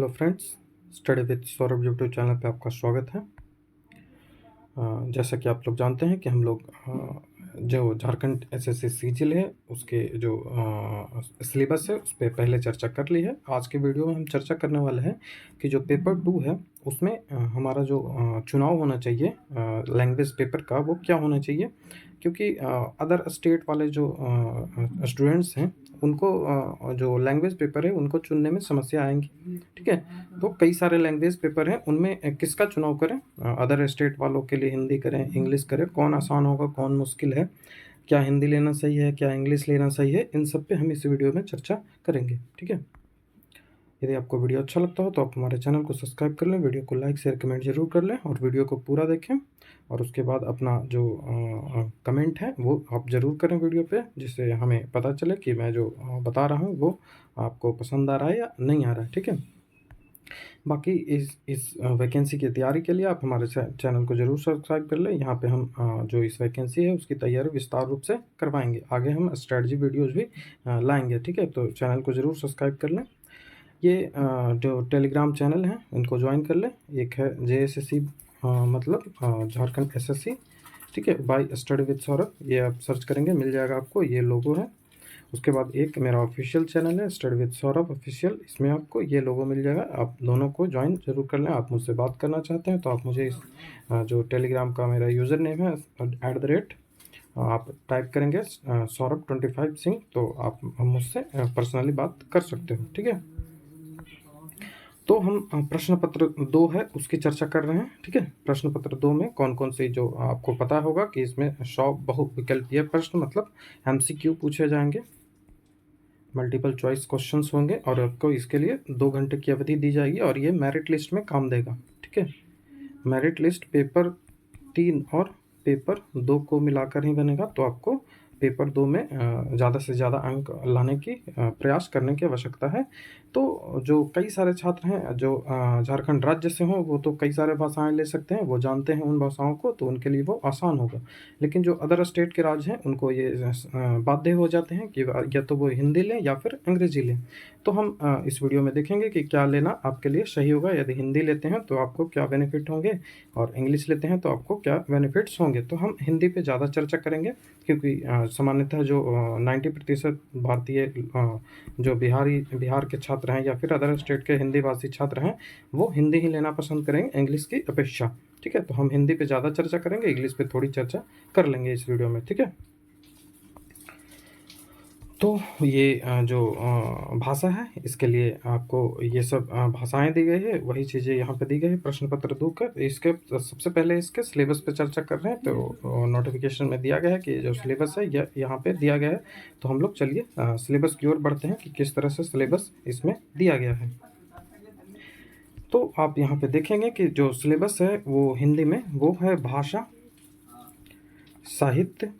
Hello friends, study with Saurabh YouTube channel पे आपका स्वागत है। जैसा कि आप लोग जानते हैं कि हम लोग जो झारखंड एसएससी सीजीएल है उसके जो सिलेबस है उस पे पहले चर्चा कर ली है। आज के वीडियो में हम चर्चा करने वाले हैं कि जो पेपर 2 है उसमें हमारा जो चुनाव होना चाहिए लैंग्वेज पेपर का, वो क्या होना चाहिए, क्योंकि अदर स्टेट वाले जो स्टूडेंट्स हैं उनको जो लैंग्वेज पेपर है उनको चुनने में समस्या आएंगी। ठीक है, तो कई सारे लैंग्वेज पेपर हैं, उनमें किसका चुनाव करें? अदर स्टेट वालों के लिए हिंदी करें, इंग्लिश करें, कौन आसान होगा, कौन मुश्किल है, क्या हिंदी लेना सही है, क्या इंग्लिश लेना सही है, इन सब पे हम इस वीडियो में चर्चा करेंगे। ठीक है, यदि आपको वीडियो अच्छा लगता हो तो आप हमारे चैनल को सब्सक्राइब कर लें, वीडियो को लाइक शेयर कमेंट जरूर कर लें और वीडियो को पूरा देखें और उसके बाद अपना जो कमेंट है वो आप ज़रूर करें वीडियो पे, जिससे हमें पता चले कि मैं जो बता रहा हूँ वो आपको पसंद आ रहा है या नहीं आ रहा है। ठीक है, बाकी इस वैकेंसी की तैयारी के लिए आप हमारे चैनल को ज़रूर सब्सक्राइब कर लें। यहाँ पे हम जो इस वैकेंसी है उसकी तैयारी विस्तार रूप से करवाएंगे, आगे हम स्ट्रेटजी वीडियोज़ भी लाएंगे। ठीक है, तो चैनल को ज़रूर सब्सक्राइब कर लें। ये जो टेलीग्राम चैनल हैं इनको ज्वाइन कर लें। एक है JSSC मतलब झारखंड एसएससी, ठीक है, बाय स्टडी विद सौरभ, ये आप सर्च करेंगे मिल जाएगा आपको, ये लोगो है। उसके बाद एक मेरा ऑफिशियल चैनल है स्टडी विद सौरभ ऑफिशियल, इसमें आपको ये लोगो मिल जाएगा। आप दोनों को ज्वाइन जरूर कर लें। आप मुझसे बात करना चाहते हैं तो आप मुझे इस जो टेलीग्राम का मेरा यूज़र नेम है @ आप टाइप करेंगे सौरभ25 सिंह, तो आप मुझसे पर्सनली बात कर सकते हो। ठीक है, तो हम प्रश्न पत्र 2 है उसकी चर्चा कर रहे हैं। ठीक है, प्रश्न पत्र 2 में कौन कौन से, जो आपको पता होगा कि इसमें 100 बहुविकल्पीय प्रश्न मतलब MCQ पूछे जाएंगे, मल्टीपल चॉइस क्वेश्चंस होंगे और आपको इसके लिए 2 घंटे की अवधि दी जाएगी और ये मेरिट लिस्ट में काम देगा। ठीक है, मेरिट लिस्ट पेपर 3 और पेपर 2 को मिलाकर ही बनेगा, तो आपको पेपर 2 में ज़्यादा से ज़्यादा अंक लाने की प्रयास करने की आवश्यकता है। तो जो कई सारे छात्र हैं जो झारखंड राज्य से हों वो तो कई सारे भाषाएं ले सकते हैं, वो जानते हैं उन भाषाओं को, तो उनके लिए वो आसान होगा। लेकिन जो अदर स्टेट के राज्य हैं उनको ये बाध्य हो जाते हैं कि या तो वो हिंदी लें या फिर अंग्रेजी लें। तो हम इस वीडियो में देखेंगे कि क्या लेना आपके लिए सही होगा। यदि हिंदी लेते हैं तो आपको क्या बेनिफिट होंगे और इंग्लिश लेते हैं तो आपको क्या बेनिफिट्स होंगे। तो हम हिंदी पे ज़्यादा चर्चा करेंगे, क्योंकि सामान्यतः जो 90% भारतीय जो बिहार के छात्र हैं या फिर अदर स्टेट के हिंदी भाषी छात्र हैं वो हिंदी ही लेना पसंद करेंगे इंग्लिश की अपेक्षा। ठीक है, तो हम हिंदी पे ज़्यादा चर्चा करेंगे, इंग्लिश पे थोड़ी चर्चा कर लेंगे इस वीडियो में। ठीक है, तो ये जो भाषा है इसके लिए आपको ये सब भाषाएं दी गई है, वही चीज़ें यहाँ पे दी गई है प्रश्न पत्र 2 का। इसके सबसे पहले इसके सिलेबस पे चर्चा कर रहे हैं, तो नोटिफिकेशन में दिया गया है कि जो सिलेबस है यह यहाँ पे दिया गया है। तो हम लोग चलिए सिलेबस की ओर बढ़ते हैं कि किस तरह से सिलेबस इसमें दिया गया है। तो आप यहाँ पे देखेंगे कि जो सिलेबस है वो हिंदी में वो है भाषा, साहित्य,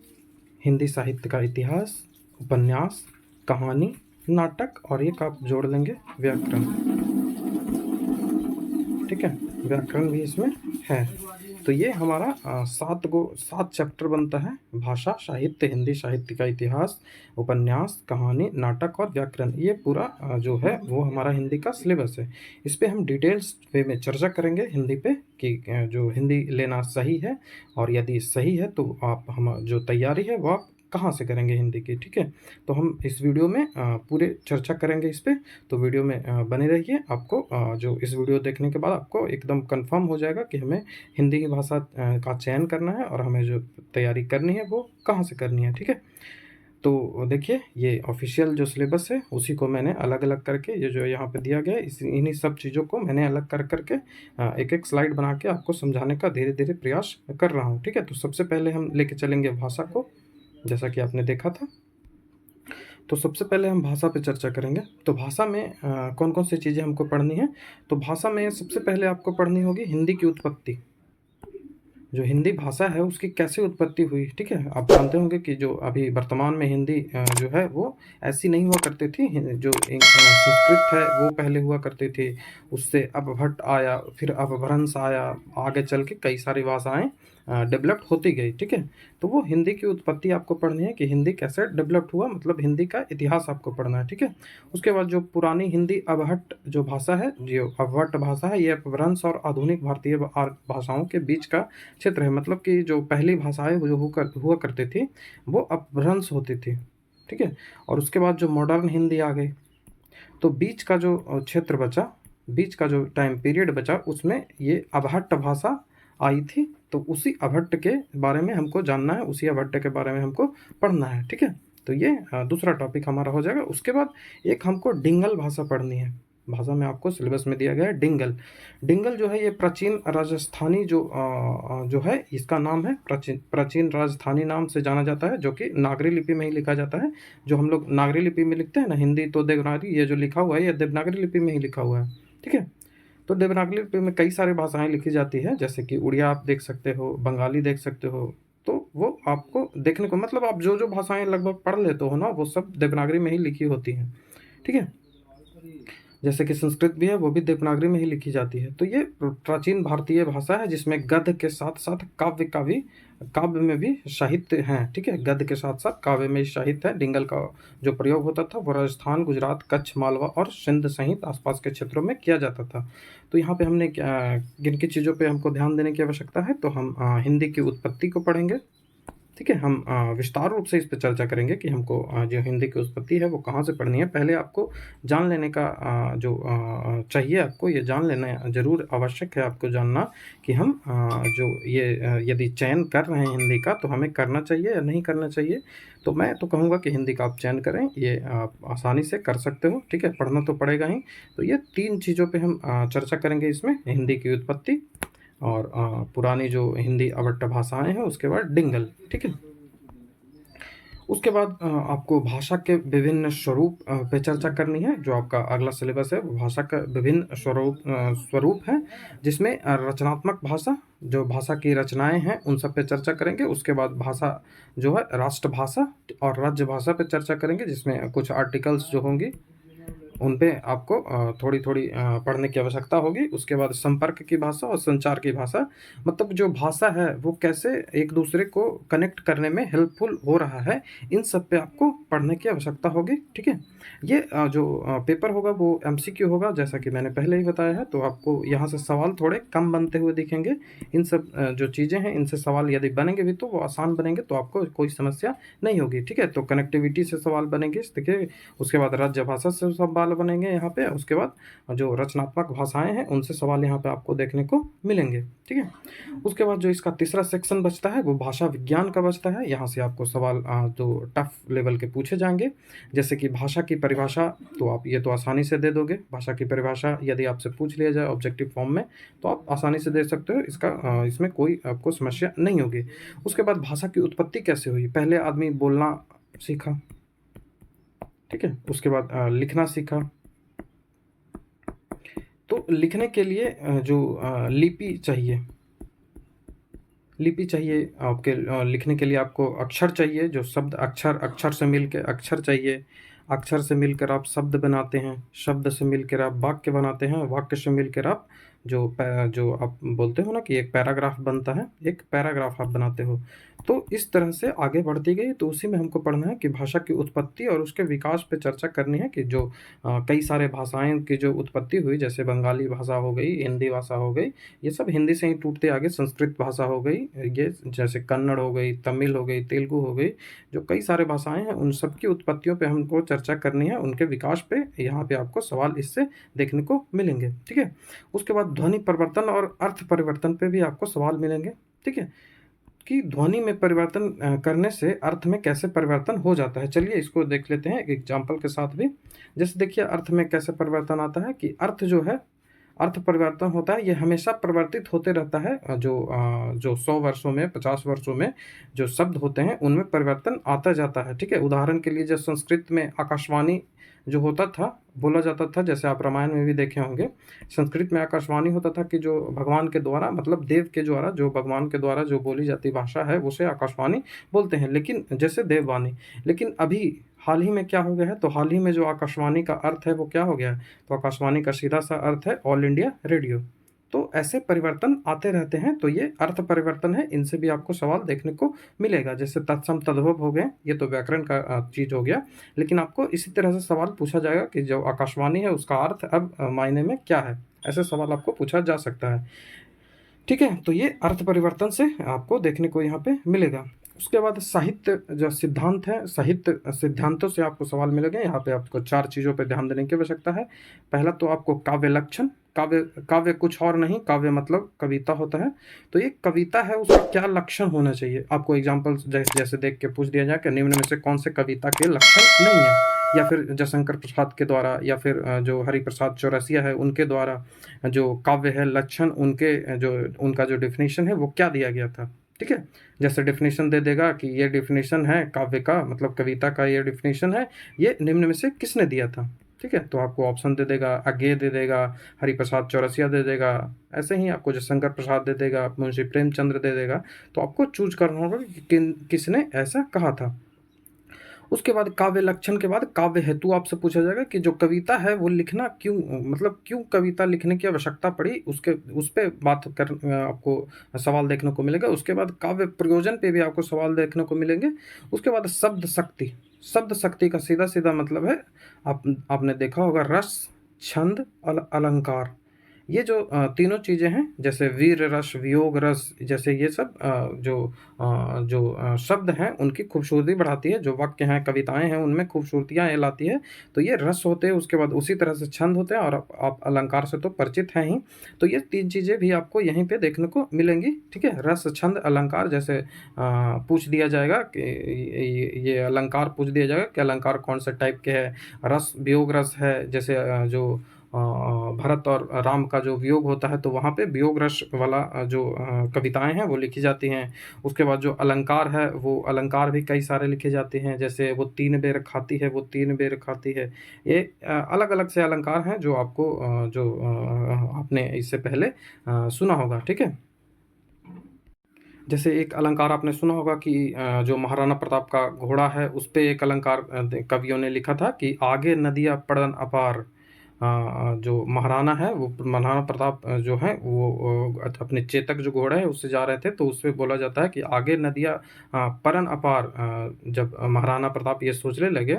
हिंदी साहित्य का इतिहास, उपन्यास, कहानी, नाटक और एक आप जोड़ लेंगे व्याकरण। ठीक है, व्याकरण भी इसमें है। तो ये हमारा 7 चैप्टर बनता है, भाषा, साहित्य, हिंदी साहित्य का इतिहास, उपन्यास, कहानी, नाटक और व्याकरण। ये पूरा जो है वो हमारा हिंदी का सिलेबस है। इस पे हम डिटेल्स वे में चर्चा करेंगे हिंदी पे कि जो हिंदी लेना सही है और यदि सही है तो आप हम जो तैयारी है वो आप कहाँ से करेंगे हिंदी की। ठीक है, तो हम इस वीडियो में पूरे चर्चा करेंगे इस पे, तो वीडियो में बने रहिए। आपको जो इस वीडियो देखने के बाद आपको एकदम कंफर्म हो जाएगा कि हमें हिंदी की भाषा का चयन करना है और हमें जो तैयारी करनी है वो कहाँ से करनी है। ठीक है, तो देखिए ये ऑफिशियल जो सिलेबस है उसी को मैंने अलग अलग करके, ये जो यहाँ पे दिया गया है इन्हीं सब चीज़ों को मैंने अलग कर करके एक एक स्लाइड बना के आपको समझाने का धीरे धीरे प्रयास कर रहा हूँ। ठीक है, तो सबसे पहले हम लेके चलेंगे भाषा को, जैसा कि आपने देखा था। तो सबसे पहले हम भाषा पे चर्चा करेंगे। तो भाषा में कौन कौन सी चीज़ें हमको पढ़नी है। तो भाषा में सबसे पहले आपको पढ़नी होगी हिंदी की उत्पत्ति, जो हिंदी भाषा है उसकी कैसे उत्पत्ति हुई। ठीक है, आप जानते होंगे कि जो अभी वर्तमान में हिंदी जो है वो ऐसी नहीं हुआ करती थी। जो संस्कृत है वो पहले हुआ करती थी, उससे अपभट्ट आया, फिर अपभ्रंश आया, आगे चल के कई सारी भाषाएं डेवलप्ड होती गई, ठीक है? तो वो हिंदी की उत्पत्ति आपको पढ़नी है कि हिंदी कैसे डेवलप्ड हुआ, मतलब हिंदी का इतिहास आपको पढ़ना है, ठीक है? उसके बाद जो पुरानी हिंदी अबहट्ट जो भाषा है, जो अबहट्ट भाषा है, ये अपभ्रंश और आधुनिक भारतीय भाषाओं के बीच का क्षेत्र है। मतलब कि जो पहली भाषाएँ जो हुआ करती थी, वो अपभ्रंश होती थी, ठीक है? और उसके बाद जो मॉडर्न हिंदी आ गई, तो बीच का जो क्षेत्र बचा, बीच का जो टाइम पीरियड बचा, उसमें ये अबहट्ट भाषा आई थी। तो उसी अबहट्ट के बारे में हमको जानना है, उसी अबहट्ट के बारे में हमको पढ़ना है, ठीक है? तो ये दूसरा टॉपिक हमारा हो जाएगा। उसके बाद एक हमको डिंगल भाषा पढ़नी है। भाषा में आपको सिलेबस में दिया गया है डिंगल। डिंगल जो है ये प्राचीन राजस्थानी जो है, इसका नाम है प्राचीन प्राचीन राजस्थानी नाम से जाना जाता है, जो कि नागरी लिपि में ही लिखा जाता है। जो हम लोग नागरी लिपि में लिखते हैं ना, हिंदी तो देवनागरी, ये जो लिखा हुआ है ये देवनागरी लिपि में ही लिखा हुआ है, ठीक है? तो देवनागरी लिपि में कई सारी भाषाएं लिखी जाती है, जैसे कि उड़िया आप देख सकते हो, बंगाली देख सकते हो। तो वो आपको देखने को, मतलब आप जो जो भाषाएं लगभग पढ़ लेते हो ना, वो सब देवनागरी में ही लिखी होती हैं, ठीक है? जैसे कि संस्कृत भी है, वो भी देवनागरी में ही लिखी जाती है। तो ये प्राचीन भारतीय भाषा है, जिसमें गद्य के साथ साथ काव्य में भी साहित्य हैं, ठीक है? गद्य के साथ साथ काव्य में साहित्य है। डिंगल का जो प्रयोग होता था वो राजस्थान, गुजरात, कच्छ, मालवा और सिंध सहित आसपास के क्षेत्रों में किया जाता था। तो यहाँ पे हमने किन किन चीज़ों पे हमको ध्यान देने की आवश्यकता है, तो हम हिंदी की उत्पत्ति को पढ़ेंगे, ठीक है? हम विस्तार रूप से इस पे चर्चा करेंगे कि हमको जो हिंदी की उत्पत्ति है वो कहाँ से पढ़नी है। पहले आपको जान लेने का चाहिए, आपको ये जान लेना ज़रूर आवश्यक है, आपको जानना कि हम जो ये यदि चयन कर रहे हैं हिंदी का, तो हमें करना चाहिए या नहीं करना चाहिए। तो मैं तो कहूँगा कि हिंदी का आप चयन करें, ये आप आसानी से कर सकते हो, ठीक है? पढ़ना तो पड़ेगा ही। तो ये 3 चीज़ों पे हम चर्चा करेंगे इसमें, हिंदी की उत्पत्ति और पुरानी जो हिंदी अवट्ट भाषाएँ हैं, उसके बाद डिंगल, ठीक है? उसके बाद आपको भाषा के विभिन्न स्वरूप पे चर्चा करनी है। जो आपका अगला सिलेबस है, वो भाषा का विभिन्न स्वरूप है, जिसमें रचनात्मक भाषा, जो भाषा की रचनाएँ हैं, उन सब पे चर्चा करेंगे। उसके बाद भाषा जो है राष्ट्रभाषा और राज्य भाषा पे चर्चा करेंगे, जिसमें कुछ आर्टिकल्स जो होंगी उन पे आपको थोड़ी-थोड़ी पढ़ने की आवश्यकता होगी। उसके बाद संपर्क की भाषा और संचार की भाषा, मतलब जो भाषा है वो कैसे एक-दूसरे को कनेक्ट करने में हेल्पफुल हो रहा है, इन सब पे आपको पढ़ने की आवश्यकता होगी, ठीक है? ये जो पेपर होगा वो एमसीक्यू होगा, जैसा कि मैंने पहले ही बताया है, तो आपको यहाँ से सवाल थोड़े कम बनते हुए दिखेंगे। इन सब जो चीज़ें हैं, इनसे सवाल यदि बनेंगे भी तो वो आसान बनेंगे, तो आपको कोई समस्या नहीं होगी, ठीक है? तो कनेक्टिविटी से सवाल बनेंगे, देखिए। उसके बाद राज्य भाषा से सवाल बनेंगे यहाँ पे। उसके बाद जो रचनात्मक भाषाएँ हैं, उनसे सवाल यहाँ पे आपको देखने को मिलेंगे, ठीक है? उसके बाद जो इसका तीसरा सेक्शन बचता है, वो भाषा विज्ञान का बचता है। यहाँ से आपको सवाल जो टफ लेवल के पूछे जाएँगे, जैसे कि भाषा की परिभाषा, तो आप ये तो आसानी से दे दोगे। भाषा की परिभाषा यदि आपसे पूछ लिया जाए ऑब्जेक्टिव फॉर्म में, तो आप आसानी से दे सकते हो। इसका इसमें कोई आपको समस्या नहीं होगी। उसके बाद भाषा की उत्पत्ति कैसे हुई? पहले आदमी बोलना सीखा, ठीक है? उसके बाद लिखना सीखा। तो लिखने के लिए जो लिपि चाहिए आपके, लिखने के लिए आपको अक्षर चाहिए, जो शब्द अक्षर से मिल के अक्षर चाहिए। अक्षर से मिलकर आप शब्द बनाते हैं, शब्द से मिलकर आप वाक्य बनाते हैं, वाक्य से मिलकर आप जो आप बोलते हो ना कि एक पैराग्राफ बनता है, एक पैराग्राफ आप बनाते हो। तो इस तरह से आगे बढ़ती गई, तो उसी में हमको पढ़ना है कि भाषा की उत्पत्ति और उसके विकास पे चर्चा करनी है कि जो कई सारे भाषाएँ की जो उत्पत्ति हुई, जैसे बंगाली भाषा हो गई, हिंदी भाषा हो गई, ये सब हिंदी से ही टूटते आगे संस्कृत भाषा हो गई, ये जैसे कन्नड़ हो गई, तमिल हो गई, तेलुगु हो गई, जो कई सारे भाषाएँ हैं, उन सब की उत्पत्तियों पे हमको चर्चा करनी है, उनके विकास पे यहाँ पे आपको सवाल इससे देखने को मिलेंगे, ठीक है? उसके बाद ध्वनि परिवर्तन और अर्थ परिवर्तन पे भी आपको सवाल मिलेंगे, ठीक है? कि ध्वनि में परिवर्तन करने से अर्थ में कैसे परिवर्तन हो जाता है। चलिए इसको देख लेते हैं एक एग्ज़ाम्पल के साथ भी। जैसे देखिए अर्थ में कैसे परिवर्तन आता है कि अर्थ जो है, अर्थ परिवर्तन होता है, ये हमेशा परिवर्तित होते रहता है। जो 100 वर्षों में, 50 वर्षों में जो शब्द होते हैं, उनमें परिवर्तन आता जाता है, ठीक है? उदाहरण के लिए, जब संस्कृत में आकाशवाणी जो होता था, बोला जाता था, जैसे आप रामायण में भी देखे होंगे, संस्कृत में आकाशवाणी होता था कि जो भगवान के द्वारा, मतलब देव के द्वारा, जो भगवान के द्वारा जो बोली जाती भाषा है, उसे आकाशवाणी बोलते हैं, लेकिन जैसे देववाणी। लेकिन अभी हाल ही में क्या हो गया है, तो हाल ही में जो आकाशवाणी का अर्थ है वो क्या हो गया है, तो आकाशवाणी का सीधा सा अर्थ है ऑल इंडिया रेडियो, तो ऐसे परिवर्तन आते रहते हैं, तो ये अर्थ परिवर्तन है, इनसे भी आपको सवाल देखने को मिलेगा। जैसे तत्सम तद्भव हो गए, ये तो व्याकरण का चीज़ हो गया, लेकिन आपको इसी तरह से सवाल पूछा जाएगा कि जो आकाशवाणी है उसका अर्थ अब मायने में क्या है? ऐसे सवाल आपको पूछा जा सकता है। ठीक है, तो ये अर्थ परिवर्तन से आपको देखने को यहाँ पे मिलेगा। उसके बाद साहित्य जो सिद्धांत है, साहित्य सिद्धांतों से आपको सवाल मिलेंगे। यहाँ पे आपको 4 चीज़ों पे ध्यान देने की आवश्यकता है। पहला तो आपको काव्य लक्षण, काव्य काव्य कुछ और नहीं, काव्य मतलब कविता होता है। तो ये कविता है, उसका क्या लक्षण होना चाहिए? आपको एग्ज़ाम्पल जैसे देख के पूछ दिया जाए कि निम्न में से कौन से कविता के लक्षण नहीं है? या फिर जयशंकर प्रसाद के द्वारा, या फिर जो हरिप्रसाद चौरसिया है उनके द्वारा जो काव्य है लक्षण, उनके जो उनका जो डेफिनेशन है वो क्या दिया गया था। ठीक है, जैसे डेफिनेशन दे देगा कि ये डेफिनेशन है काव्य का, मतलब कविता का ये डेफिनेशन है, ये निम्न में से किसने दिया था। ठीक है, तो आपको ऑप्शन दे देगा, अज्ञेय दे देगा, हरिप्रसाद चौरसिया दे देगा, ऐसे ही आपको जयशंकर प्रसाद दे देगा, मुंशी प्रेमचंद्र दे देगा। तो आपको चूज करना होगा कि किसने ऐसा कहा था। उसके बाद काव्य लक्षण के बाद काव्य हेतु आपसे पूछा जाएगा कि जो कविता है वो लिखना क्यों, मतलब क्यों कविता लिखने की आवश्यकता पड़ी, उसके उस पे बात कर आपको सवाल देखने को मिलेगा। उसके बाद काव्य प्रयोजन पे भी आपको सवाल देखने को मिलेंगे। उसके बाद शब्द शक्ति, शब्द शक्ति का सीधा सीधा मतलब है, आपने देखा होगा, रस, छंद, अलंकार। ये जो तीनों चीज़ें हैं, जैसे वीर रस, वियोग रस, जैसे ये सब जो शब्द हैं उनकी खूबसूरती बढ़ाती है। जो वाक्य हैं, कविताएं हैं, उनमें खूबसूरतियाँ ये लाती है। तो ये रस होते हैं, उसके बाद उसी तरह से छंद होते हैं, और आप अलंकार से तो परिचित हैं ही। तो ये 3 चीज़ें भी आपको यहीं पे देखने को मिलेंगी। ठीक है, रस, छंद, अलंकार। जैसे पूछ दिया जाएगा कि ये अलंकार पूछ दिया जाएगा कि अलंकार कौन से टाइप के है। रस वियोग रस है, जैसे जो भरत और राम का जो वियोग होता है, तो वहाँ पे वियोग रस वाला जो कविताएं हैं वो लिखी जाती हैं। उसके बाद जो अलंकार है, वो अलंकार भी कई सारे लिखे जाते हैं, जैसे वो 3 बेर खाती है, वो 3 बेर खाती है। ये अलग अलग से अलंकार हैं जो आपको आपने इससे पहले सुना होगा। ठीक है, जैसे एक अलंकार आपने सुना होगा कि जो महाराणा प्रताप का घोड़ा है, उस पे एक अलंकार कवियों ने लिखा था कि आगे नदियाँ पड़न अपार। जो महाराणा है, वो महाराणा प्रताप जो है वो अपने चेतक जो घोड़ा है उससे जा रहे थे, तो उसपे बोला जाता है कि आगे नदियाँ परन अपार। जब महाराणा प्रताप ये सोचने लगे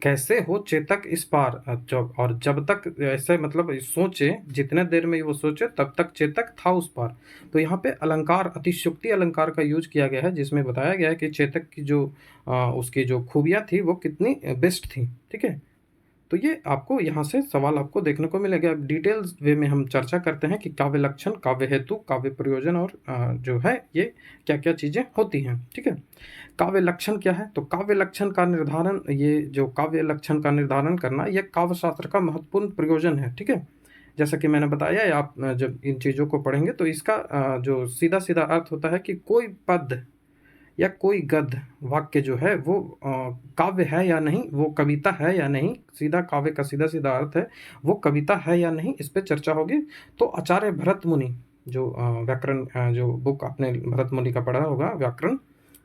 कैसे हो चेतक इस पार, जब तक ऐसे मतलब सोचे, जितने देर में वो सोचे तब तक चेतक था उस पार। तो यहाँ पे अलंकार, अतिशयोक्ति अलंकार का यूज किया गया है, जिसमें बताया गया है कि चेतक की जो उसकी जो खूबियाँ थी वो कितनी बेस्ट थी। ठीक है, तो ये आपको यहाँ से सवाल आपको देखने को मिलेगा। अब डिटेल्स वे में हम चर्चा करते हैं कि काव्य लक्षण, काव्य हेतु, काव्य प्रयोजन और जो है ये क्या क्या चीज़ें होती हैं। ठीक है, काव्य लक्षण क्या है? तो काव्य लक्षण का निर्धारण, ये जो काव्य लक्षण का निर्धारण करना, ये काव्य शास्त्र का महत्वपूर्ण प्रयोजन है। ठीक है, जैसा कि मैंने बताया, आप जब इन चीज़ों को पढ़ेंगे तो इसका जो सीधा सीधा अर्थ होता है कि कोई पद या कोई गद्य वाक्य जो है वो काव्य है या नहीं, वो कविता है या नहीं। सीधा काव्य का सीधा सीधा अर्थ है वो कविता है या नहीं, इस पे चर्चा होगी। तो आचार्य भरत मुनि, जो व्याकरण जो बुक आपने भरत मुनि का पढ़ा होगा, व्याकरण,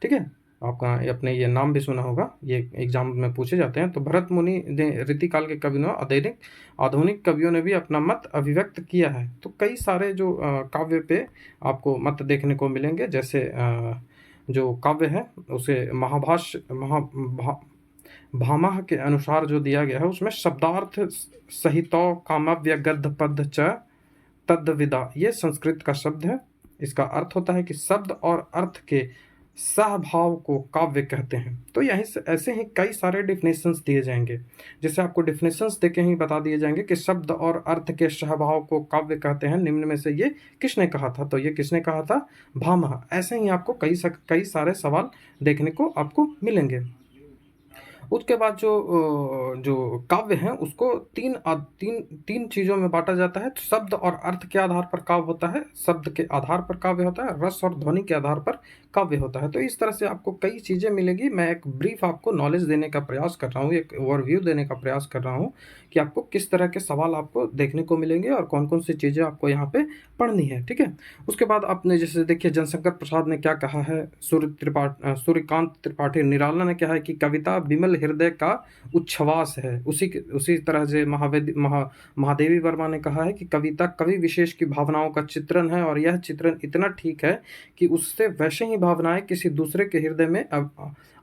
ठीक है, आपका अपने ये नाम भी सुना होगा, ये एग्जाम में पूछे जाते हैं। तो भरत मुनि ने रीतिकाल के कवियों, आधुनिक कवियों ने भी अपना मत अभिव्यक्त किया है। तो कई सारे जो काव्य पे आपको मत देखने को मिलेंगे। जैसे जो काव्य है उसे महाभाष्य भामह के अनुसार जो दिया गया है, उसमें शब्दार्थ सहितो कामव्य गद्य पद च तद्विदा, ये संस्कृत का शब्द है। इसका अर्थ होता है कि शब्द और अर्थ के सहभाव को काव्य कहते हैं। तो यहीं से ऐसे ही कई सारे डिफिनेशंस दिए जाएंगे, जैसे आपको डिफिनेशंस देके ही बता दिए जाएंगे कि शब्द और अर्थ के सहभाव को काव्य कहते हैं। निम्न में से ये किसने कहा था? तो ये किसने कहा था? भामह। ऐसे ही आपको कई सारे सवाल देखने को आपको मिलेंगे। उसके बाद जो काव्य है उसको तीन चीज़ों में बांटा जाता है। तो शब्द और अर्थ के आधार पर काव्य होता है, शब्द के आधार पर काव्य होता है, रस और ध्वनि के आधार पर काव्य होता है। तो इस तरह से आपको कई चीज़ें मिलेगी। मैं एक ब्रीफ आपको नॉलेज देने का प्रयास कर रहा हूँ, एक ओवरव्यू देने का प्रयास कर रहा हूँ कि आपको किस तरह के सवाल आपको देखने को मिलेंगे और कौन कौन सी चीज़ें आपको यहाँ पे पढ़नी है। ठीक है, उसके बाद आपने जैसे देखिए जयशंकर प्रसाद ने क्या कहा है, सूर्यकांत त्रिपाठी निराला ने क्या है कि कविता विमल चंचल हृदय का उच्छ्वास है। उसी तरह से महादेवी वर्मा ने कहा है कि कविता कवि विशेष की भावनाओं का चित्रण है, और यह चित्रण इतना ठीक है कि उससे वैसे ही भावनाएं किसी दूसरे के हृदय में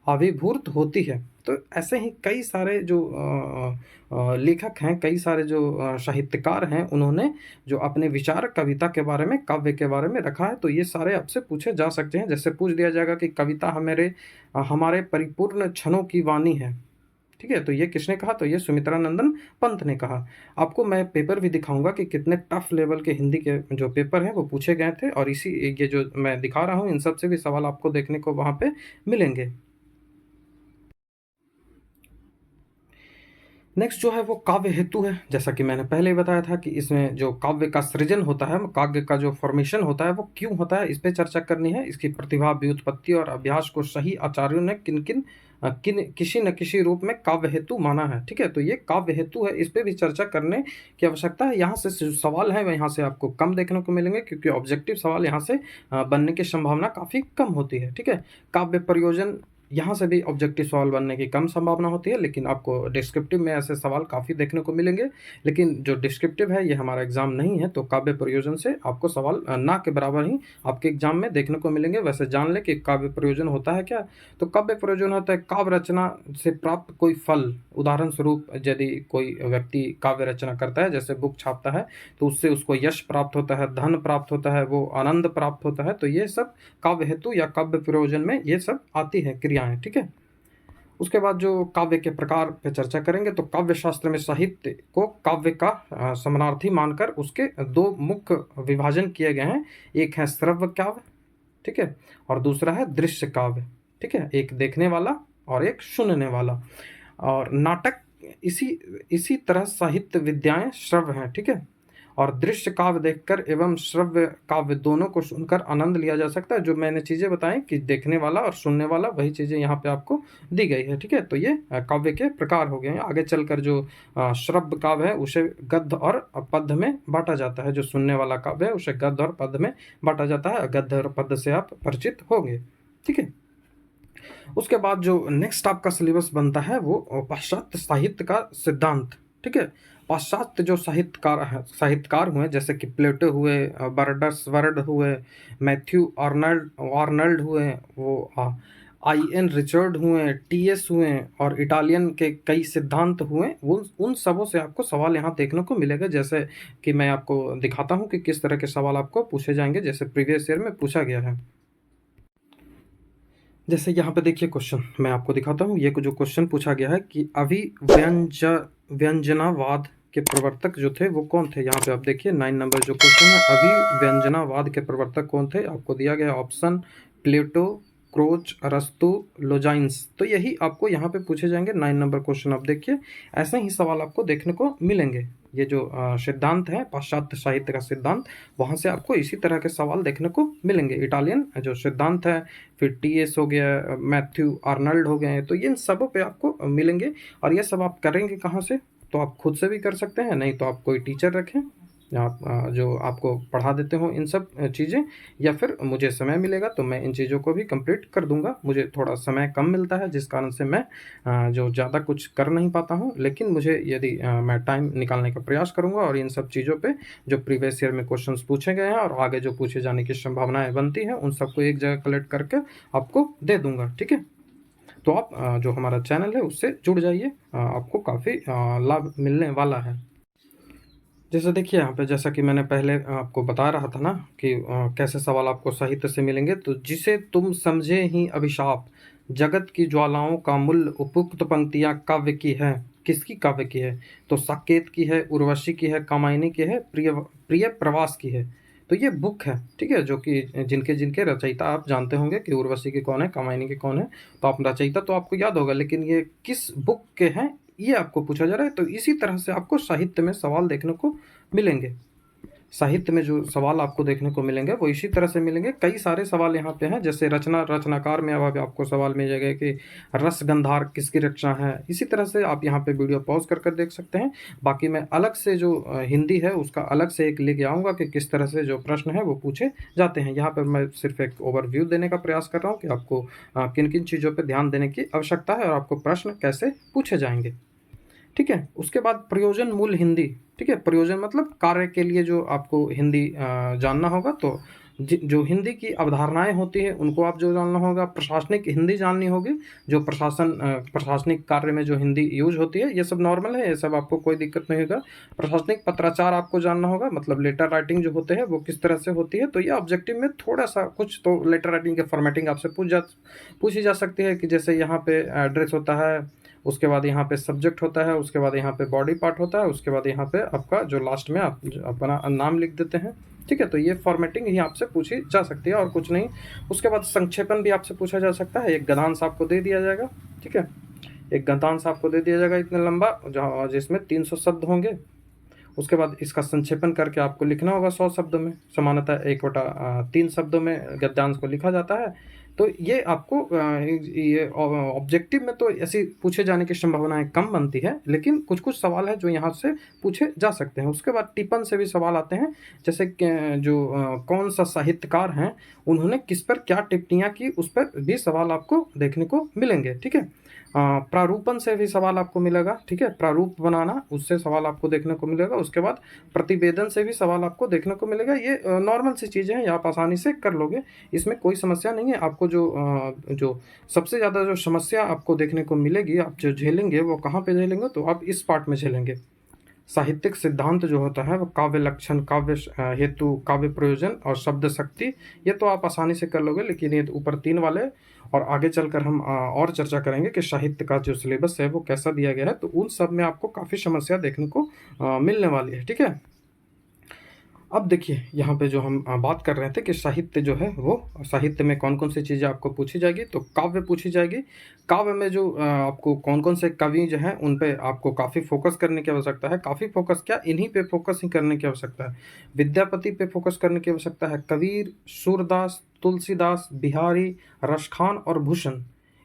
आविर्भूत होती है। तो ऐसे ही कई सारे जो लेखक हैं, कई सारे जो साहित्यकार हैं, उन्होंने जो अपने विचार कविता के बारे में, काव्य के बारे में रखा है। तो ये सारे आपसे पूछे जा सकते हैं। जैसे पूछ दिया जाएगा कि कविता हमारे परिपूर्ण क्षणों की वाणी है, ठीक है, तो ये किसने कहा? तो ये सुमित्रा नंदन पंत ने कहा। आपको मैं पेपर भी दिखाऊंगा कि कितने टफ लेवल के हिंदी के जो पेपर हैं वो पूछे गए थे, और ये जो मैं दिखा रहा हूँ इन सब से भी सवाल आपको देखने को वहाँ पे मिलेंगे। नेक्स्ट जो है वो काव्य हेतु है। जैसा कि मैंने पहले ही बताया था कि इसमें जो काव्य का सृजन होता है, काव्य का जो फॉर्मेशन होता है वो क्यों होता है, इस पे चर्चा करनी है। इसकी प्रतिभा, व्युत्पत्ति और अभ्यास को सही आचार्यों ने किसी न किसी रूप में काव्य हेतु माना है, ठीक है। तो ये काव्य हेतु है, इस पे भी चर्चा करने की आवश्यकता है। यहाँ से जो सवाल है वह यहाँ से आपको कम देखने को मिलेंगे, क्योंकि ऑब्जेक्टिव सवाल यहाँ से बनने की संभावना काफ़ी कम होती है, ठीक है। काव्य प्रयोजन, यहाँ से भी ऑब्जेक्टिव सवाल बनने की कम संभावना होती है, लेकिन आपको डिस्क्रिप्टिव में ऐसे सवाल काफ़ी देखने को मिलेंगे। लेकिन जो डिस्क्रिप्टिव है ये हमारा एग्जाम नहीं है, तो काव्य प्रयोजन से आपको सवाल ना के बराबर ही आपके एग्जाम में देखने को मिलेंगे। वैसे जान लें कि काव्य प्रयोजन होता है क्या। तो काव्य प्रयोजन होता है काव्य रचना से प्राप्त कोई फल। उदाहरण स्वरूप यदि कोई व्यक्ति काव्य रचना करता है, जैसे बुक छापता है, तो उससे उसको यश प्राप्त होता है, धन प्राप्त होता है, वो आनंद प्राप्त होता है। तो ये सब काव्य हेतु या काव्य प्रयोजन में ये सब आती है क्रियाएं, ठीक है। उसके बाद जो काव्य के प्रकार पे चर्चा करेंगे, तो काव्य शास्त्र में साहित्य को काव्य का समानार्थी मानकर उसके दो मुख्य विभाजन किए गए हैं। एक है श्रव्य काव्य, ठीक है, और दूसरा है दृश्य काव्य, ठीक है। एक देखने वाला और एक सुनने वाला। और नाटक इसी तरह साहित्य विद्याएं श्रव्य हैं, ठीक है। और दृश्य काव्य देखकर एवं श्रव्य काव्य दोनों को सुनकर आनंद लिया जा सकता है। जो मैंने चीज़ें बताई कि देखने वाला और सुनने वाला, वही चीज़ें यहाँ पे आपको दी गई है, ठीक है। तो ये काव्य के प्रकार हो गए हैं। आगे चलकर जो श्रव्य काव्य है उसे गद्य और पद्य में बांटा जाता है। जो सुनने वाला काव्य है उसे गद्य और पद्य में बांटा जाता है। गद्य और पद्य से आप परिचित होंगे, ठीक है। उसके बाद जो नेक्स्ट आपका सिलेबस बनता है वो पाश्चात्य साहित्य का सिद्धांत, ठीक है। पाश्चात्य जो साहित्यकार हुए, जैसे कि प्लेटो हुए, बर्ड्सवर्थ हुए, मैथ्यू आर्नल्ड हुए, वो आई.एन. रिचर्ड हुए, टी.एस. हुए, और इटालियन के कई सिद्धांत हुए, वो उन सबों से आपको सवाल यहाँ देखने को मिलेगा। जैसे कि मैं आपको दिखाता हूँ कि किस तरह के सवाल आपको पूछे जाएंगे, जैसे प्रीवियस ईयर में पूछा गया है। जैसे यहाँ पे देखिए क्वेश्चन मैं आपको दिखाता हूँ। ये जो क्वेश्चन पूछा गया है कि व्यंजनावाद के प्रवर्तक जो थे वो कौन थे। यहाँ पे आप देखिए 9 नंबर जो क्वेश्चन है, अभिव्यंजनावाद के प्रवर्तक कौन थे। आपको दिया गया ऑप्शन प्लेटो, क्रोच, अरस्तु, लोजाइन्स। तो यही आपको यहाँ पे पूछे जाएंगे। 9 नंबर क्वेश्चन आप देखिए, ऐसे ही सवाल आपको देखने को मिलेंगे। ये जो सिद्धांत है पाश्चात्य साहित्य का सिद्धांत, वहाँ से आपको इसी तरह के सवाल देखने को मिलेंगे। इटालियन जो सिद्धांत है, फिर टी.एस. हो गया, मैथ्यू आर्नल्ड हो गए, तो इन सबों पे आपको मिलेंगे। और ये सब आप करेंगे कहाँ से? तो आप खुद से भी कर सकते हैं, नहीं तो आप कोई टीचर रखें आप जो आपको पढ़ा देते हो इन सब चीज़ें, या फिर मुझे समय मिलेगा तो मैं इन चीज़ों को भी कंप्लीट कर दूंगा। मुझे थोड़ा समय कम मिलता है, जिस कारण से मैं जो ज़्यादा कुछ कर नहीं पाता हूँ, लेकिन मुझे यदि मैं टाइम निकालने का प्रयास करूँगा और इन सब चीज़ों पे जो प्रीवियस ईयर में क्वेश्चंस पूछे गए हैं और आगे जो पूछे जाने की संभावनाएँ बनती हैं, उन सबको एक जगह कलेक्ट करके आपको दे दूँगा, ठीक है। तो आप जो हमारा चैनल है उससे जुड़ जाइए, आपको काफ़ी लाभ मिलने वाला है। जैसे देखिए यहाँ पे, जैसा कि मैंने पहले आपको बता रहा था ना कि कैसे सवाल आपको साहित्य से मिलेंगे। तो जिसे तुम समझे ही अभिशाप, जगत की ज्वालाओं का मूल, उपयुक्त पंक्तियाँ काव्य की है। किसकी काव्य की है? तो साकेत की है, उर्वशी की है, कामायनी की है, प्रिय प्रवास की है। तो ये बुक है, ठीक है, जो कि जिनके जिनके रचयिता आप जानते होंगे कि उर्वशी के कौन है, कामायनी के कौन है। तो आप रचयिता तो आपको याद होगा, लेकिन ये किस बुक के हैं ये आपको पूछा जा रहा है। तो इसी तरह से आपको साहित्य में सवाल देखने को मिलेंगे। साहित्य में जो सवाल आपको देखने को मिलेंगे वो इसी तरह से मिलेंगे। कई सारे सवाल यहाँ पे हैं, जैसे रचनाकार में अब आपको सवाल मिल जाएगा कि रस गंधार किसकी रचना है। इसी तरह से आप यहाँ पे वीडियो पॉज कर देख सकते हैं। बाकी मैं अलग से जो हिंदी है उसका अलग से एक लेके आऊँगा कि किस तरह से जो प्रश्न है वो पूछे जाते हैं। यहाँ पर मैं सिर्फ एक ओवरव्यू देने का प्रयास कर रहा हूँ कि आपको किन किन चीज़ों पर ध्यान देने की आवश्यकता है और आपको प्रश्न कैसे पूछे जाएंगे। ठीक है, उसके बाद प्रयोजन मूल हिंदी। ठीक है, प्रयोजन मतलब कार्य के लिए जो आपको हिंदी जानना होगा, तो जो हिंदी की अवधारणाएं होती है उनको आप जो जानना होगा। प्रशासनिक हिंदी जाननी होगी, जो प्रशासनिक कार्य में जो हिंदी यूज होती है, ये सब नॉर्मल है, ये सब आपको कोई दिक्कत नहीं होगा। प्रशासनिक पत्राचार आपको जानना होगा, मतलब लेटर राइटिंग जो होते हैं वो किस तरह से होती है। तो ये ऑब्जेक्टिव में थोड़ा सा कुछ तो लेटर राइटिंग के फॉर्मेटिंग आपसे पूछी जा सकती है कि जैसे यहाँ पे एड्रेस होता है, उसके बाद यहाँ पे सब्जेक्ट होता है, उसके बाद यहाँ पे बॉडी पार्ट होता है, उसके बाद यहाँ पे आपका जो लास्ट में आप अपना नाम लिख देते हैं। ठीक है, तो ये फॉर्मेटिंग ही आपसे पूछी जा सकती है और कुछ नहीं। उसके बाद संक्षेपण भी आपसे पूछा जा सकता है। एक गद्यांश आपको दे दिया जाएगा। ठीक है, एक गद्यांश आपको दे दिया जाएगा इतना लंबा, जिसमें 300 शब्द होंगे। उसके बाद इसका संक्षेपण करके आपको लिखना होगा 100 शब्दों में। सामान्यतः 1/3 शब्दों में गद्यांश को लिखा जाता है। तो ये आपको ये ऑब्जेक्टिव में तो ऐसी पूछे जाने की संभावनाएं कम बनती है, लेकिन कुछ कुछ सवाल है जो यहाँ से पूछे जा सकते हैं। उसके बाद टिप्पण से भी सवाल आते हैं, जैसे जो कौन सा साहित्यकार हैं, उन्होंने किस पर क्या टिप्पणियाँ की, उस पर भी सवाल आपको देखने को मिलेंगे। ठीक है, प्रारूपण से भी सवाल आपको मिलेगा। ठीक है, प्रारूप बनाना, उससे सवाल आपको देखने को मिलेगा। उसके बाद प्रतिवेदन से भी सवाल आपको देखने को मिलेगा। ये नॉर्मल सी चीज़ें हैं, आप आसानी से कर लोगे, इसमें कोई समस्या नहीं है। आपको जो सबसे ज़्यादा जो समस्या आपको देखने को मिलेगी, आप जो झेलेंगे वो कहाँ पे झेलेंगे, तो आप इस पार्ट में झेलेंगे। साहित्यिक सिद्धांत जो होता है वो काव्य लक्षण, काव्य हेतु, काव्य प्रयोजन और शब्द शक्ति, ये तो आप आसानी से कर लोगे। लेकिन ये ऊपर 3 वाले, और आगे चलकर हम और चर्चा करेंगे कि साहित्य का जो सिलेबस है वो कैसा दिया गया है, तो उन सब में आपको काफ़ी समस्या देखने को मिलने वाली है। ठीक है, अब देखिए यहाँ पे जो हम बात कर रहे थे कि साहित्य जो है वो साहित्य में कौन कौन सी चीज़ें आपको पूछी जाएगी, तो काव्य पूछी जाएगी। काव्य में जो आपको कौन कौन से कवि जो हैं उन पे आपको काफ़ी फोकस करने की आवश्यकता है। काफ़ी फोकस क्या, इन्हीं पे फोकस ही करने की आवश्यकता है। विद्यापति पे फोकस करने की आवश्यकता है। कबीर, सूरदास, तुलसीदास, बिहारी, रसखान और भूषण,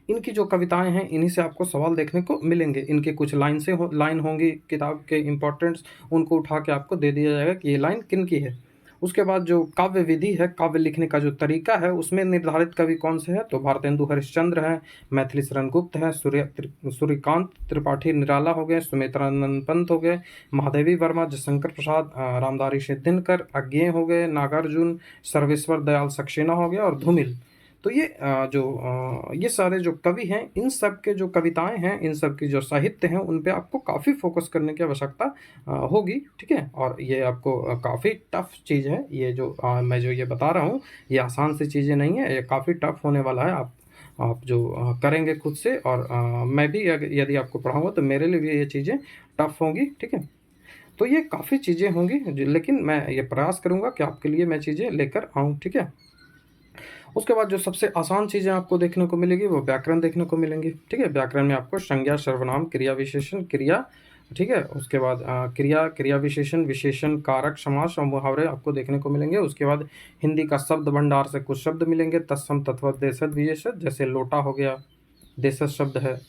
इनकी जो कविताएं हैं इन्हीं से आपको सवाल देखने को मिलेंगे। इनके कुछ लाइन होंगी किताब के इम्पोर्टेंट्स, उनको उठा के आपको दे दिया जाएगा कि ये लाइन किन की है। उसके बाद जो काव्य विधि है, काव्य लिखने का जो तरीका है, उसमें निर्धारित कवि कौन से हैं, तो भारतेंदु हरिश्चंद्र हैं, मैथिली शरण गुप्त हैं, सूर्यकांत त्रिपाठी निराला हो गए, सुमित्रानंद पंत हो गए, महादेवी वर्मा, जयशंकर प्रसाद, रामधारी सिद्धिनकर, अज्ञेय हो गए, नागार्जुन, सर्वेश्वर दयाल सक्सेना हो गया और धूमिल। तो ये ये सारे जो कवि हैं, इन सब के जो कविताएं हैं, इन सब की जो साहित्य हैं, उन पे आपको काफ़ी फोकस करने की आवश्यकता होगी। ठीक है, और ये आपको काफ़ी टफ चीज़ है। ये जो मैं जो ये बता रहा हूँ, ये आसान सी चीज़ें नहीं है, ये काफ़ी टफ होने वाला है। आप जो करेंगे खुद से, और मैं भी यदि आपको पढ़ाऊँगा तो मेरे लिए भी ये चीज़ें टफ होंगी। ठीक है, तो ये काफ़ी चीज़ें होंगी, लेकिन मैं ये प्रयास करूँगा कि आपके लिए मैं चीज़ें लेकर आऊँ। ठीक है, उसके बाद जो सबसे आसान चीज़ें आपको देखने को मिलेगी वो व्याकरण देखने को मिलेंगी। ठीक है, व्याकरण में आपको संज्ञा, सर्वनाम, क्रिया विशेषण, क्रिया, ठीक है, उसके बाद क्रिया, क्रिया विशेषण, विशेषण, कारक, समास और मुहावरे आपको देखने को मिलेंगे। उसके बाद हिंदी का शब्द भंडार से कुछ शब्द मिलेंगे, तत्सम, तद्भव, देशज, विशेषज, जैसे लोटा हो गया, देशज शब्द है।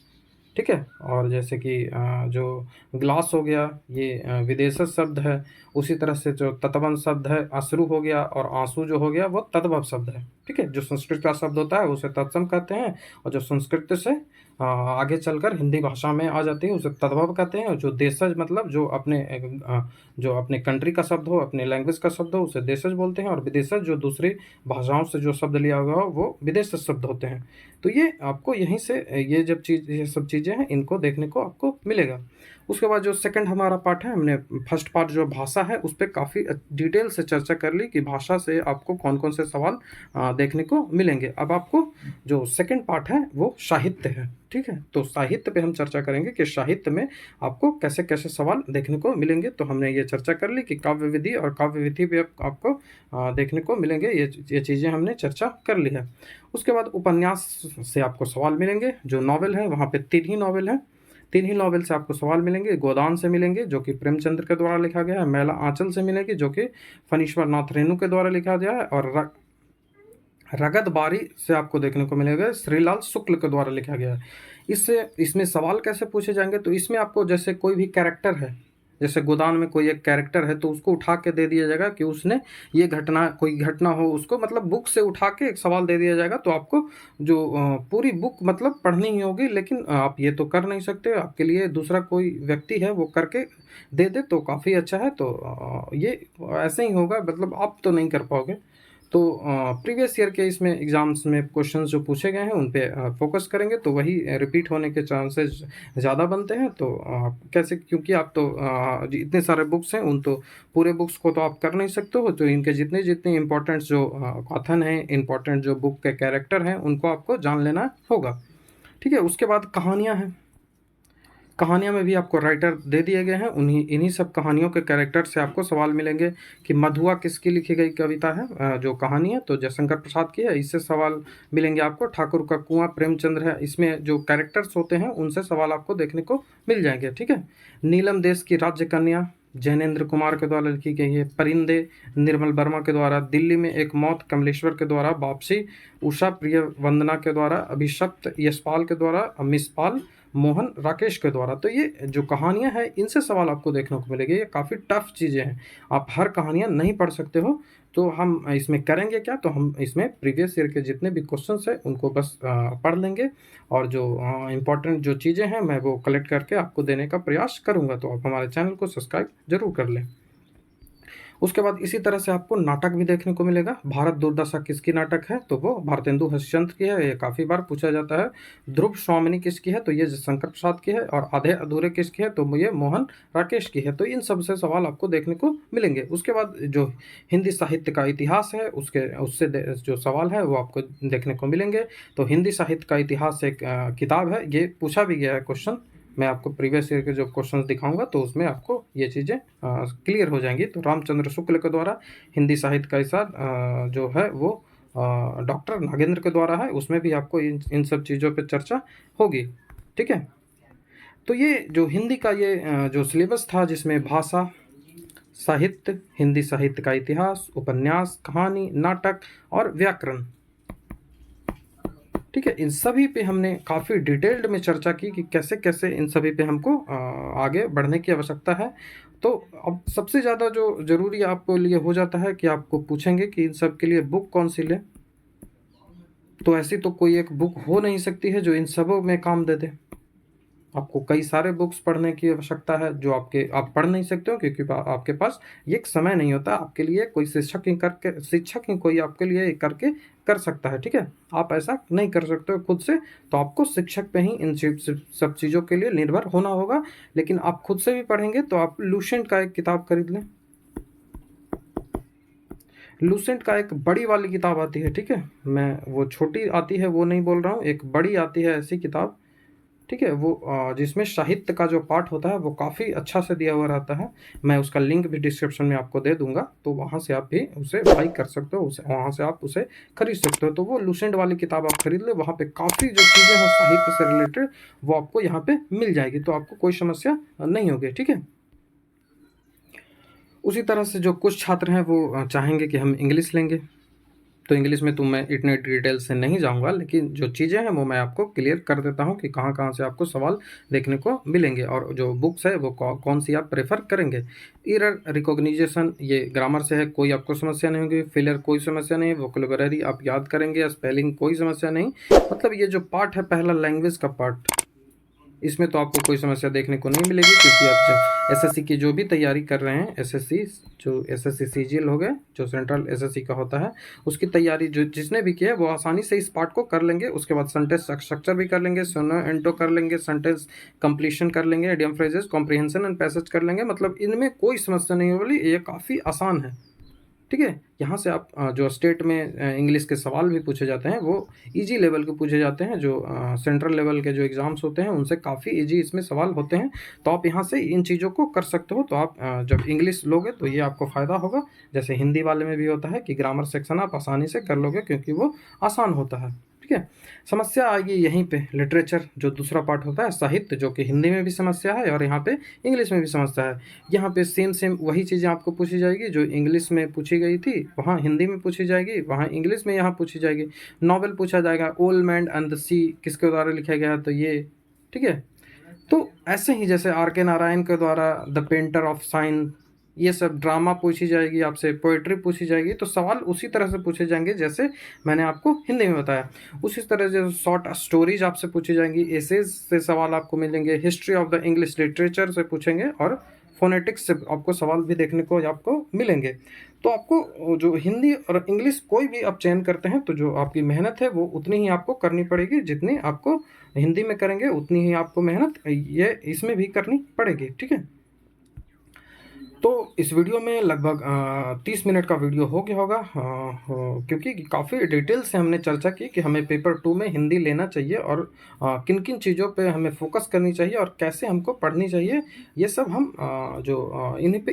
ठीक है, और जैसे कि जो ग्लास हो गया, ये विदेशज शब्द है। उसी तरह से जो तत्वंत शब्द है, अश्रु हो गया, और आंसू जो हो गया वो तद्भव शब्द है। ठीक है, जो संस्कृत का शब्द होता है उसे तत्सम कहते हैं, और जो संस्कृत से आगे चलकर हिंदी भाषा में आ जाती है उसे तद्भव कहते हैं। और जो देशज मतलब जो अपने कंट्री का शब्द हो, अपने लैंग्वेज का शब्द हो, उसे देशज बोलते हैं। और विदेशज जो दूसरी भाषाओं से जो शब्द लिया हुआ हो वो विदेशज शब्द होते हैं। तो ये आपको यहीं से ये सब चीज़ें हैं, इनको देखने को आपको मिलेगा। उसके बाद जो सेकंड हमारा पार्ट है, हमने फर्स्ट पार्ट जो भाषा है उस पर काफ़ी डिटेल से चर्चा कर ली कि भाषा से आपको कौन कौन से सवाल देखने को मिलेंगे। अब आपको जो सेकंड पार्ट है वो साहित्य है। ठीक है, तो साहित्य पे हम चर्चा करेंगे कि साहित्य में आपको कैसे कैसे सवाल देखने को मिलेंगे। तो हमने ये चर्चा कर ली कि काव्य विधि और काव्य विधि भी आपको देखने को मिलेंगे। ये चीज़ें हमने चर्चा कर ली है। उसके बाद उपन्यास से आपको सवाल मिलेंगे। जो नॉवेल है वहाँ पे 3 ही नॉवेल हैं। 3 ही नॉवेल से आपको सवाल मिलेंगे। गोदान से मिलेंगे जो कि प्रेमचंद्र के द्वारा लिखा गया है। मैला आंचल से मिलेगी जो कि फणीश्वर नाथ रेणु के द्वारा लिखा गया है। और रगत बारी से आपको देखने को मिलेगा श्रीलाल शुक्ल के द्वारा लिखा गया है। इसमें सवाल कैसे पूछे जाएंगे, तो इसमें आपको जैसे कोई भी कैरेक्टर है, जैसे गोदान में कोई एक कैरेक्टर है तो उसको उठा के दे दिया जाएगा कि उसने ये घटना, कोई घटना हो, उसको मतलब बुक से उठा के एक सवाल दे दिया जाएगा। तो आपको जो पूरी बुक मतलब पढ़नी ही होगी, लेकिन आप ये तो कर नहीं सकते, आपके लिए दूसरा कोई व्यक्ति है वो करके दे दे तो काफ़ी अच्छा है। तो ये ऐसे ही होगा, मतलब आप तो नहीं कर पाओगे। तो प्रीवियस ईयर के इसमें एग्ज़ाम्स में क्वेश्चंस जो पूछे गए हैं उन पे फोकस करेंगे तो वही रिपीट होने के चांसेस ज़्यादा बनते हैं। तो कैसे, क्योंकि आप तो इतने सारे बुक्स हैं, उन तो पूरे बुक्स को तो आप कर नहीं सकते हो। तो इनके जितने जितने इम्पोर्टेंट जो कथन हैं, इम्पोर्टेंट जो बुक के कैरेक्टर हैं, उनको आपको जान लेना होगा। ठीक है, उसके बाद कहानियाँ हैं। कहानियों में भी आपको राइटर दे दिए गए हैं, इन्हीं सब कहानियों के कैरेक्टर से आपको सवाल मिलेंगे कि मधुआ किसकी लिखी गई कविता है, जो कहानी है तो जयशंकर प्रसाद की है, इससे सवाल मिलेंगे आपको। ठाकुर का कुआं प्रेमचंद्र है, इसमें जो कैरेक्टर्स होते हैं उनसे सवाल आपको देखने को मिल जाएंगे। ठीक है, नीलम देश की राज्य कन्या जैनेन्द्र कुमार के द्वारा लिखी गई है। परिंदे निर्मल वर्मा के द्वारा। दिल्ली में एक मौत कमलेश्वर के द्वारा। वापसी उषा प्रिय वंदना के द्वारा। अभिशप्त यशपाल के द्वारा। मिसपाल मोहन राकेश के द्वारा। तो ये जो कहानियां हैं इनसे सवाल आपको देखने को मिलेंगे। ये काफ़ी टफ चीज़ें हैं, आप हर कहानियां नहीं पढ़ सकते हो। तो हम इसमें करेंगे क्या, तो हम इसमें प्रीवियस ईयर के जितने भी क्वेश्चंस हैं उनको बस पढ़ लेंगे, और जो इम्पोर्टेंट जो चीज़ें हैं मैं वो कलेक्ट करके आपको देने का प्रयास करूँगा। तो आप हमारे चैनल को सब्सक्राइब जरूर कर लें। उसके बाद इसी तरह से आपको नाटक भी देखने को मिलेगा। भारत दुर्दशा किसकी नाटक है, तो वो भारतेंदु हरिश्चंद्र की है, ये काफ़ी बार पूछा जाता है। ध्रुव स्वामिनी किसकी है, तो ये शंकर प्रसाद की है। और आधे अधूरे किसकी है, तो ये मोहन राकेश की है। तो इन सब से सवाल आपको देखने को मिलेंगे। उसके बाद जो हिंदी साहित्य का इतिहास है उससे जो सवाल है वो आपको देखने को मिलेंगे। तो हिंदी साहित्य का इतिहास एक किताब है, ये पूछा भी गया है क्वेश्चन। मैं आपको प्रीवियस ईयर के जो क्वेश्चंस दिखाऊंगा तो उसमें आपको ये चीज़ें क्लियर हो जाएंगी। तो रामचंद्र शुक्ल के द्वारा हिंदी साहित्य का इतिहास जो है वो डॉक्टर नागेंद्र के द्वारा है, उसमें भी आपको इन सब चीज़ों पे चर्चा होगी। ठीक है, तो ये जो हिंदी का ये जो सिलेबस था, जिसमें भाषा, साहित्य, हिंदी साहित्य का इतिहास, उपन्यास, कहानी, नाटक और व्याकरण, ठीक है, इन सभी पे हमने काफ़ी डिटेल्ड में चर्चा की कि कैसे कैसे इन सभी पे हमको आगे बढ़ने की आवश्यकता है। तो अब सबसे ज़्यादा जो ज़रूरी आपको लिए हो जाता है कि आपको पूछेंगे कि इन सब के लिए बुक कौन सी लें। तो ऐसी तो कोई एक बुक हो नहीं सकती है जो इन सबों में काम दे दे। आपको कई सारे बुक्स पढ़ने की आवश्यकता है जो आप पढ़ नहीं सकते हो, क्योंकि आपके पास ये एक समय नहीं होता। आपके लिए कोई शिक्षक ही कोई आपके लिए करके कर सकता है। ठीक है, आप ऐसा नहीं कर सकते हो खुद से, तो आपको शिक्षक पे ही इन सब चीज़ों के लिए निर्भर होना होगा। लेकिन आप खुद से भी पढ़ेंगे तो आप लूसेंट का एक किताब खरीद लें। लूसेंट का एक बड़ी वाली किताब आती है, ठीक है, मैं वो छोटी आती है वो नहीं बोल रहा हूँ, एक बड़ी आती है ऐसी किताब, ठीक है, वो जिसमें साहित्य का जो पार्ट होता है वो काफ़ी अच्छा से दिया हुआ रहता है। मैं उसका लिंक भी डिस्क्रिप्शन में आपको दे दूंगा, तो वहाँ से आप भी उसे बाई कर सकते हो, वहाँ से आप उसे खरीद सकते हो। तो वो लूसेंट वाली किताब आप खरीद ले, वहाँ पे काफ़ी जो चीज़ें हैं साहित्य से रिलेटेड वो आपको यहाँ पे मिल जाएगी, तो आपको कोई समस्या नहीं होगी। ठीक है, उसी तरह से जो कुछ छात्र हैं वो चाहेंगे कि हम इंग्लिश लेंगे, तो इंग्लिश में तो मैं इतने डिटेल से नहीं जाऊंगा, लेकिन जो चीज़ें हैं वो मैं आपको क्लियर कर देता हूं कि कहां कहां से आपको सवाल देखने को मिलेंगे और जो बुक्स है वो कौन सी आप प्रेफर करेंगे। एरर रिकॉग्निजेशन ये ग्रामर से है, कोई आपको समस्या नहीं होगी। फिलर कोई समस्या नहीं। वोकैबुलरी आप याद करेंगे। स्पेलिंग कोई समस्या नहीं। मतलब ये जो पार्ट है पहला लैंग्वेज का पार्ट, इसमें तो आपको कोई समस्या देखने को नहीं मिलेगी, क्योंकि आप जब एसएससी की जो भी तैयारी कर रहे हैं, एसएससी सीजीएल हो गए जो सेंट्रल एसएससी का होता है, उसकी तैयारी जो जिसने भी किया है वो आसानी से इस पार्ट को कर लेंगे। उसके बाद सेंटेंस स्ट्रक्चर भी कर लेंगे, सोनो एंटो कर लेंगे, सेंटेंस कंप्लीशन कर लेंगे, idiom phrases, comprehension and passage कर लेंगे। मतलब इनमें कोई समस्या नहीं होगी, ये काफ़ी आसान है। ठीक है, यहाँ से आप जो स्टेट में इंग्लिश के सवाल भी पूछे जाते हैं वो इजी लेवल के पूछे जाते हैं। जो सेंट्रल लेवल के जो एग्ज़ाम्स होते हैं उनसे काफ़ी इजी इसमें सवाल होते हैं। तो आप यहाँ से इन चीज़ों को कर सकते हो। तो आप जब इंग्लिश लोगे तो ये आपको फ़ायदा होगा। जैसे हिंदी वाले में भी होता है कि ग्रामर सेक्शन आप आसानी से कर लोगे, क्योंकि वो आसान होता है। ठीक है? समस्या आएगी यहीं पे लिटरेचर जो दूसरा पार्ट होता है, साहित्य, जो कि हिंदी में भी समस्या है और यहाँ पे इंग्लिश में भी समस्या है। यहाँ पे सेम वही चीज़ें आपको पूछी जाएगी जो इंग्लिश में पूछी गई थी, वहाँ हिंदी में पूछी जाएगी, वहाँ इंग्लिश में यहाँ पूछी जाएगी। नॉवेल पूछा जाएगा, ओल्ड मैन एंड द सी किसके द्वारा लिखा गया है, तो ये, ठीक है? तो ऐसे ही जैसे आर के नारायण के द्वारा द पेंटर ऑफ साइन, ये सब ड्रामा पूछी जाएगी आपसे, पोएट्री पूछी जाएगी, तो सवाल उसी तरह से पूछे जाएंगे जैसे मैंने आपको हिंदी में बताया। उसी तरह से शॉर्ट स्टोरीज आपसे पूछी जाएंगी, एसेज से सवाल आपको मिलेंगे, history of the English literature से पूछेंगे और फोनेटिक्स से आपको सवाल भी देखने को आपको मिलेंगे। तो आपको जो हिंदी और इंग्लिश कोई भी आप चयन करते हैं तो जो आपकी मेहनत है वो उतनी ही आपको करनी पड़ेगी, जितनी आपको हिंदी में करेंगे उतनी ही आपको मेहनत ये इसमें भी करनी पड़ेगी, ठीक है? तो इस वीडियो में लगभग 30 मिनट का वीडियो हो गया होगा, क्योंकि काफ़ी डिटेल से हमने चर्चा की कि हमें पेपर 2 में हिंदी लेना चाहिए और किन किन चीज़ों पे हमें फोकस करनी चाहिए और कैसे हमको पढ़नी चाहिए। ये सब हम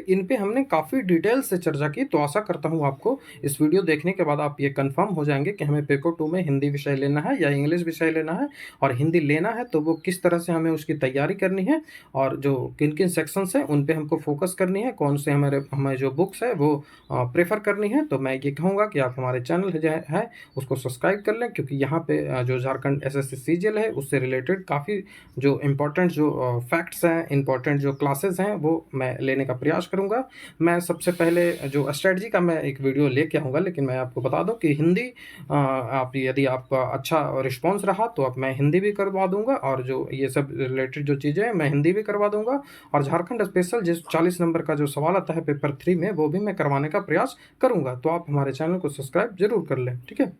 इन पे हमने काफ़ी डिटेल से चर्चा की। तो आशा करता हूँ आपको इस वीडियो देखने के बाद आप ये कंफर्म हो जाएंगे कि हमें पेपर 2 में हिंदी विषय लेना है या इंग्लिश विषय लेना है, और हिंदी लेना है तो वो किस तरह से हमें उसकी तैयारी करनी है और जो किन किन सेक्शंस हैं उन पे हमको फोकस करनी है, कौन से हमें जो बुक्स है वो प्रेफर करनी है। तो मैं ये कहूँगा कि आप हमारे चैनल जो है उसको सब्सक्राइब कर लें, क्योंकि यहाँ पे जो झारखंड एसएससी सीजीएल है उससे रिलेटेड काफ़ी जो इम्पोर्टेंट जो फैक्ट्स हैं, इम्पोर्टेंट जो क्लासेस हैं वो मैं लेने का प्रयास करूँगा। मैं सबसे पहले जो स्ट्रेटजी का मैं एक वीडियो लेके आऊँगा, लेकिन मैं आपको बता दूँ कि हिंदी आप यदि आपका अच्छा रिस्पॉन्स रहा तो अब मैं हिंदी भी करवा दूँगा, और जो ये सब रिलेटेड जो चीज़ें हैं मैं हिंदी भी करवा दूँगा, और झारखंड स्पेशल जिस 40 नंबर का जो सवाल आता है पेपर 3 में वो भी मैं करवाने का प्रयास करूँगा। तो आप हमारे चैनल को सब्सक्राइब ज़रूर कर लें, ठीक है?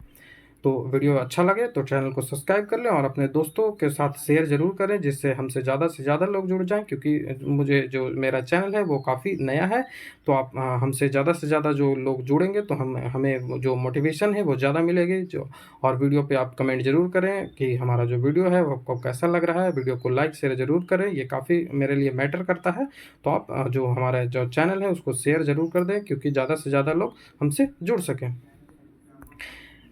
तो वीडियो अच्छा लगे तो चैनल को सब्सक्राइब कर लें और अपने दोस्तों के साथ शेयर ज़रूर करें, जिससे हमसे ज़्यादा से ज़्यादा लोग जुड़ जाएं, क्योंकि मुझे जो मेरा चैनल है वो काफ़ी नया है। तो आप हमसे ज़्यादा से ज़्यादा जो लोग जुड़ेंगे तो हमें जो मोटिवेशन है वो ज़्यादा मिलेगी। जो और वीडियो पे आप कमेंट ज़रूर करें कि हमारा जो वीडियो है वो आपको कैसा लग रहा है। वीडियो को लाइक शेयर ज़रूर करें, ये काफ़ी मेरे लिए मैटर करता है। तो आप जो हमारा जो चैनल है उसको शेयर ज़रूर कर दें, क्योंकि ज़्यादा से ज़्यादा लोग हमसे जुड़ सकें।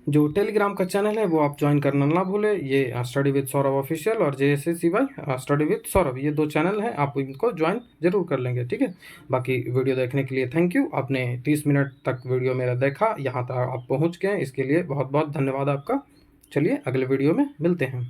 जो टेलीग्राम का चैनल है वो आप ज्वाइन करना ना भूलें। ये स्टडी विद सौरभ ऑफिशियल और JSACY स्टडी विद सौरभ, ये 2 चैनल हैं, आप इनको ज्वाइन जरूर कर लेंगे, ठीक है? बाकी वीडियो देखने के लिए थैंक यू। आपने 30 मिनट तक वीडियो मेरा देखा, यहाँ तक आप पहुँच गए, इसके लिए बहुत बहुत धन्यवाद आपका। चलिए अगले वीडियो में मिलते हैं।